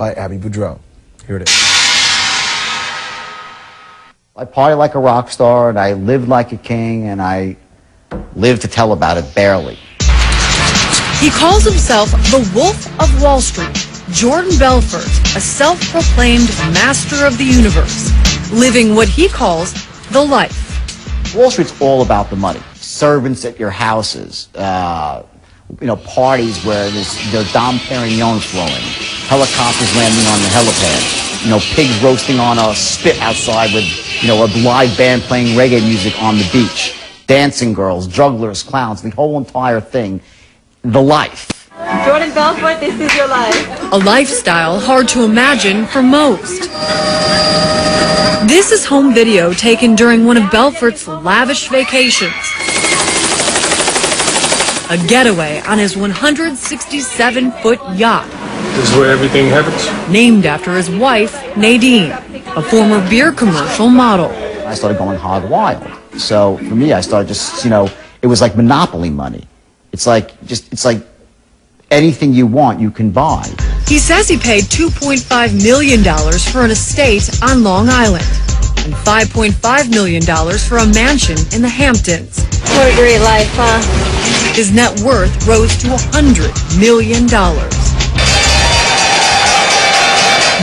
by Abby Boudreau. Here it is. I party like a rock star, and I live like a king, and I live to tell about it, barely. He calls himself the Wolf of Wall Street, Jordan Belfort, a self-proclaimed master of the universe, living what he calls the life. Wall Street's all about the money. Servants at your houses, parties where there's Dom Perignon flowing, helicopters landing on the helipad, pigs roasting on a spit outside with, a live band playing reggae music on the beach, dancing girls, jugglers, clowns, the whole entire thing, the life. Jordan Belfort, this is your life. A lifestyle hard to imagine for most. This is home video taken during one of Belfort's lavish vacations. A getaway on his 167-foot yacht. This is where everything happens? Named after his wife, Nadine, a former beer commercial model. I started going hog wild. So for me, I started just, it was like Monopoly money. It's like anything you want, you can buy. He says he paid $2.5 million for an estate on Long Island and $5.5 million for a mansion in the Hamptons. What a great life, huh? His net worth rose to $100 million.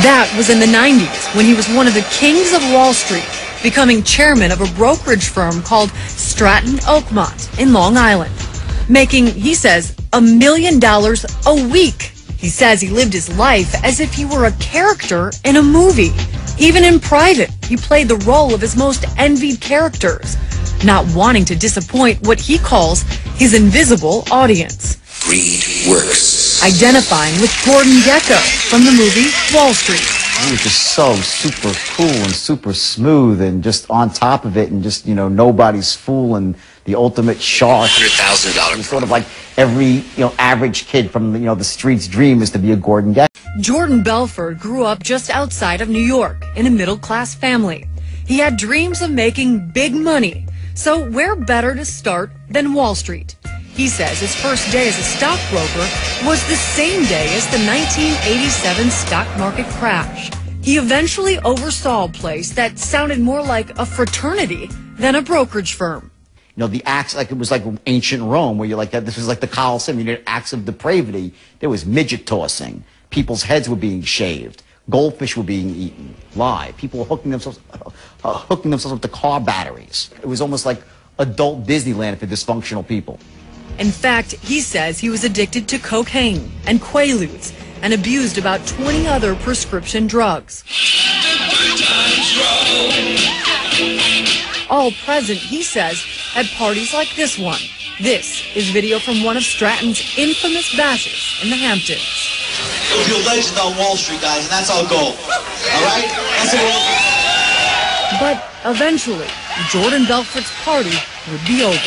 That was in the 90s when he was one of the kings of Wall Street, becoming chairman of a brokerage firm called Stratton Oakmont in Long Island, making, he says, $1 million a week. He says he lived his life as if he were a character in a movie. Even in private, he played the role of his most envied characters, not wanting to disappoint what he calls his invisible audience. Greed works. Identifying with Gordon Gekko from the movie Wall Street. He was just so super cool and super smooth and just on top of it and just, nobody's fool and the ultimate shark. $100,000. Sort of like every, average kid from, the street's dream is to be a Gordon Gekko. Jordan Belfort grew up just outside of New York in a middle-class family. He had dreams of making big money. So where better to start than Wall Street? He says his first day as a stockbroker was the same day as the 1987 stock market crash. He eventually oversaw a place that sounded more like a fraternity than a brokerage firm. The acts, it was like ancient Rome, where this was like the Colosseum. You did acts of depravity. There was midget tossing. People's heads were being shaved. Goldfish were being eaten live. People were hooking themselves up to car batteries. It was almost like adult Disneyland for dysfunctional people. In fact, he says he was addicted to cocaine and Quaaludes and abused about 20 other prescription drugs. All present, he says, at parties like this one. This is video from one of Stratton's infamous bashes in the Hamptons. You'll be a legend on Wall Street, guys, and that's our goal. All right? That's it. But eventually, Jordan Belfort's party would be over.